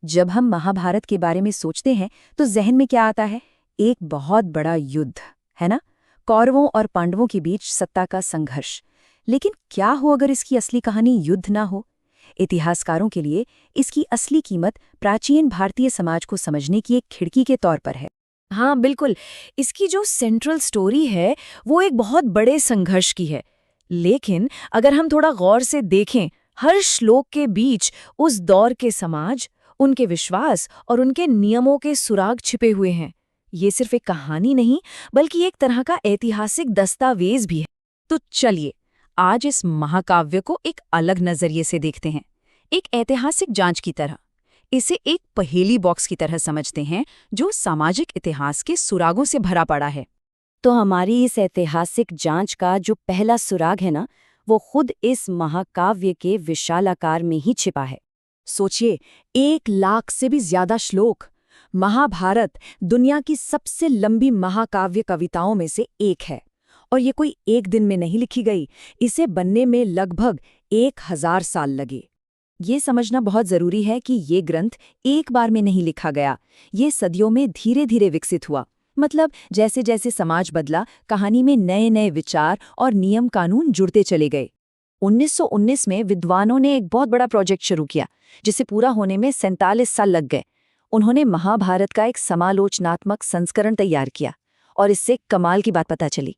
जब हम महाभारत के बारे में सोचते हैं तो जहन में क्या आता है? एक बहुत बड़ा युद्ध, है ना? कौरवों और पांडवों के बीच सत्ता का संघर्ष। लेकिन क्या हो अगर इसकी असली कहानी युद्ध ना हो? इतिहासकारों के लिए इसकी असली कीमत प्राचीन भारतीय समाज को समझने की एक खिड़की के तौर पर है। हाँ बिल्कुल, इसकी जो सेंट्रल स्टोरी है वो एक बहुत बड़े संघर्ष की है। लेकिन अगर हम थोड़ा गौर से देखें, हर श्लोक के बीच उस दौर के समाज, उनके विश्वास और उनके नियमों के सुराग छिपे हुए हैं। ये सिर्फ एक कहानी नहीं, बल्कि एक तरह का ऐतिहासिक दस्तावेज भी है। तो चलिए, आज इस महाकाव्य को एक अलग नजरिए से देखते हैं, एक ऐतिहासिक जांच की तरह। इसे एक पहेली बॉक्स की तरह समझते हैं जो सामाजिक इतिहास के सुरागों से भरा पड़ा है। तो हमारी इस ऐतिहासिक जांच का जो पहला सुराग है ना, वो खुद इस महाकाव्य के विशाल आकार में ही छिपा है। सोचिए, 1 लाख से भी ज्यादा श्लोक। महाभारत दुनिया की सबसे लंबी महाकाव्य कविताओं में से एक है। और ये कोई एक दिन में नहीं लिखी गई, इसे बनने में लगभग 1000 साल लगे। ये समझना बहुत जरूरी है कि ये ग्रंथ एक बार में नहीं लिखा गया, ये सदियों में धीरे धीरे विकसित हुआ। मतलब जैसे जैसे समाज बदला, कहानी में नए नए विचार और नियम कानून जुड़ते चले गए। 1919 में विद्वानों ने एक बहुत बड़ा प्रोजेक्ट शुरू किया, जिसे पूरा होने में 47 साल लग गए। उन्होंने महाभारत का एक समालोचनात्मक संस्करण तैयार किया, और इससे कमाल की बात पता चली।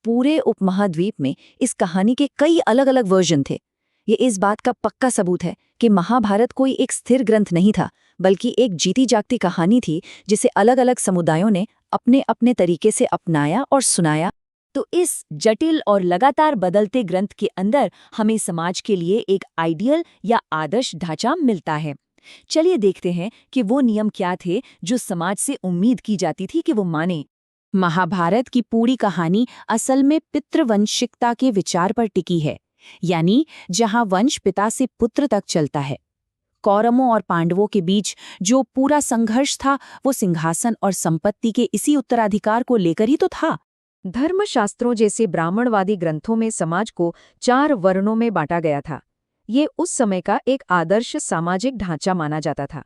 पूरे उपमहाद्वीप में इस कहानी के कई अलग अलग वर्जन थे। ये इस बात का पक्का सबूत है कि महाभारत कोई एक स्थिर ग्रंथ नहीं था, बल्कि एक जीती जागती कहानी थी जिसे अलग अलग समुदायों ने अपने अपने तरीके से अपनाया और सुनाया। तो इस जटिल और लगातार बदलते ग्रंथ के अंदर हमें समाज के लिए एक आइडियल या आदर्श ढांचा मिलता है। चलिए देखते हैं कि वो नियम क्या थे जो समाज से उम्मीद की जाती थी कि वो माने। महाभारत की पूरी कहानी असल में पितृवंशिकता के विचार पर टिकी है, यानी जहां वंश पिता से पुत्र तक चलता है। कौरवों और पांडवों के बीच जो पूरा संघर्ष था, वो सिंहासन और संपत्ति के इसी उत्तराधिकार को लेकर ही तो था। धर्मशास्त्रों जैसे ब्राह्मणवादी ग्रंथों में समाज को 4 वर्णों में बांटा गया था। ये उस समय का एक आदर्श सामाजिक ढांचा माना जाता था।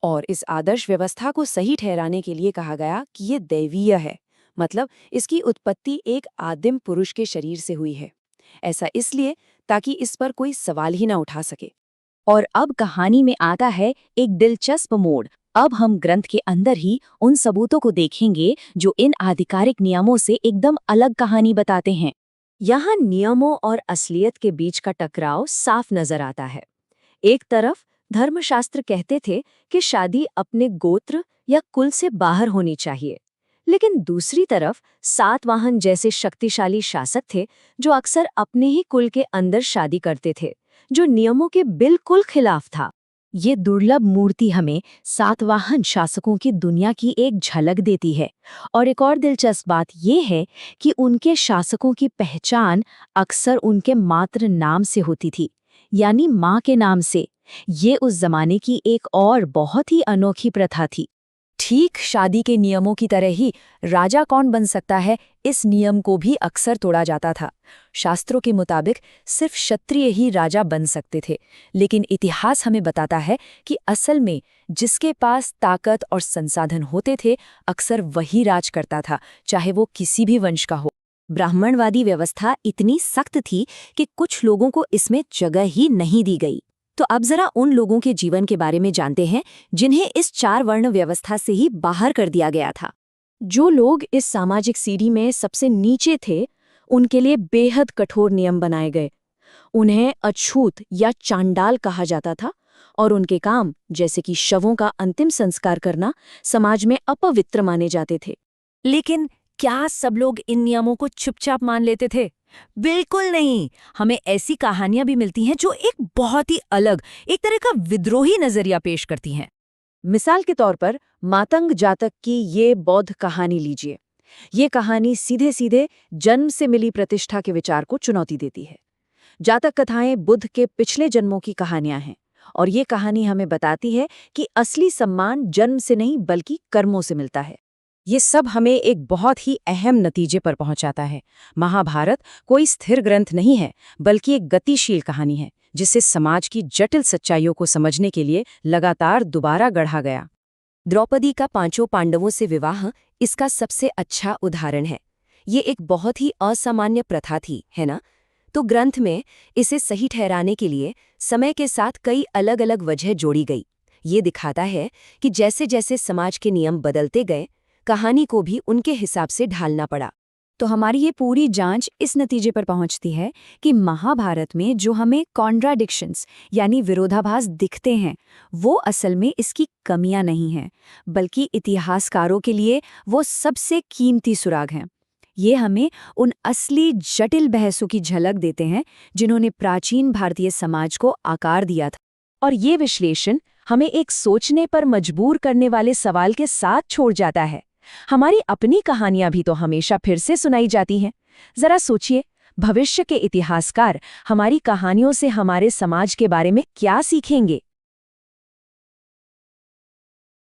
और इस आदर्श व्यवस्था को सही ठहराने के लिए कहा गया कि ये दैवीय है, मतलब इसकी उत्पत्ति एक आदिम पुरुष के शरीर से हुई है। ऐसा इसलिए ताकि इस पर कोई सवाल ही ना उठा सके। और अब कहानी में आता है एक दिलचस्प मोड़। अब हम ग्रंथ के अंदर ही उन सबूतों को देखेंगे जो इन आधिकारिक नियमों से एकदम अलग कहानी बताते हैं। यहाँ नियमों और असलियत के बीच का टकराव साफ नजर आता है। एक तरफ धर्मशास्त्र कहते थे कि शादी अपने गोत्र या कुल से बाहर होनी चाहिए, लेकिन दूसरी तरफ सातवाहन जैसे शक्तिशाली शासक थे जो अक्सर अपने ही कुल के अंदर शादी करते थे, जो नियमों के बिल्कुल खिलाफ था। ये दुर्लभ मूर्ति हमें सातवाहन शासकों की दुनिया की एक झलक देती है। और एक और दिलचस्प बात यह है कि उनके शासकों की पहचान अक्सर उनके मात्र नाम से होती थी, यानी माँ के नाम से। ये उस जमाने की एक और बहुत ही अनोखी प्रथा थी। ठीक शादी के नियमों की तरह ही राजा कौन बन सकता है, इस नियम को भी अक्सर तोड़ा जाता था। शास्त्रों के मुताबिक सिर्फ क्षत्रिय ही राजा बन सकते थे, लेकिन इतिहास हमें बताता है कि असल में जिसके पास ताकत और संसाधन होते थे, अक्सर वही राज करता था, चाहे वो किसी भी वंश का हो। ब्राह्मणवादी व्यवस्था इतनी सख्त थी कि कुछ लोगों को इसमें जगह ही नहीं दी गई। तो अब जरा उन लोगों के जीवन के बारे में जानते हैं जिन्हें इस 4 वर्ण व्यवस्था से ही बाहर कर दिया गया था। जो लोग इस सामाजिक सीढ़ी में सबसे नीचे थे, उनके लिए बेहद कठोर नियम बनाए गए। उन्हें अछूत या चांडाल कहा जाता था, और उनके काम जैसे कि शवों का अंतिम संस्कार करना समाज में अपवित्र माने जाते थे। लेकिन क्या सब लोग इन नियमों को चुपचाप मान लेते थे? बिल्कुल नहीं। हमें ऐसी कहानियां भी मिलती हैं जो एक बहुत ही अलग, एक तरह का विद्रोही नजरिया पेश करती हैं। मिसाल के तौर पर मातंग जातक की ये बौद्ध कहानी लीजिए। ये कहानी सीधे सीधे जन्म से मिली प्रतिष्ठा के विचार को चुनौती देती है। जातक कथाएं बुद्ध के पिछले जन्मों की कहानियां हैं, और ये कहानी हमें बताती है कि असली सम्मान जन्म से नहीं बल्कि कर्मों से मिलता है। ये सब हमें एक बहुत ही अहम नतीजे पर पहुंचाता है। महाभारत कोई स्थिर ग्रंथ नहीं है, बल्कि एक गतिशील कहानी है जिसे समाज की जटिल सच्चाइयों को समझने के लिए लगातार दोबारा गढ़ा गया। द्रौपदी का पांचों पांडवों से विवाह इसका सबसे अच्छा उदाहरण है। ये एक बहुत ही असामान्य प्रथा थी, है ना? तो ग्रंथ में इसे सही ठहराने के लिए समय के साथ कई अलग अलग वजह जोड़ी गई। ये दिखाता है कि जैसे जैसे समाज के नियम बदलते गए, कहानी को भी उनके हिसाब से ढालना पड़ा। तो हमारी ये पूरी जांच इस नतीजे पर पहुंचती है कि महाभारत में जो हमें कॉन्ट्राडिक्शंस यानी विरोधाभास दिखते हैं, वो असल में इसकी कमियां नहीं हैं, बल्कि इतिहासकारों के लिए वो सबसे कीमती सुराग हैं। ये हमें उन असली जटिल बहसों की झलक देते हैं जिन्होंने प्राचीन भारतीय समाज को आकार दिया था। और ये विश्लेषण हमें एक सोचने पर मजबूर करने वाले सवाल के साथ छोड़ जाता है। हमारी अपनी कहानियां भी तो हमेशा फिर से सुनाई जाती हैं। जरा सोचिए, भविष्य के इतिहासकार हमारी कहानियों से हमारे समाज के बारे में क्या सीखेंगे?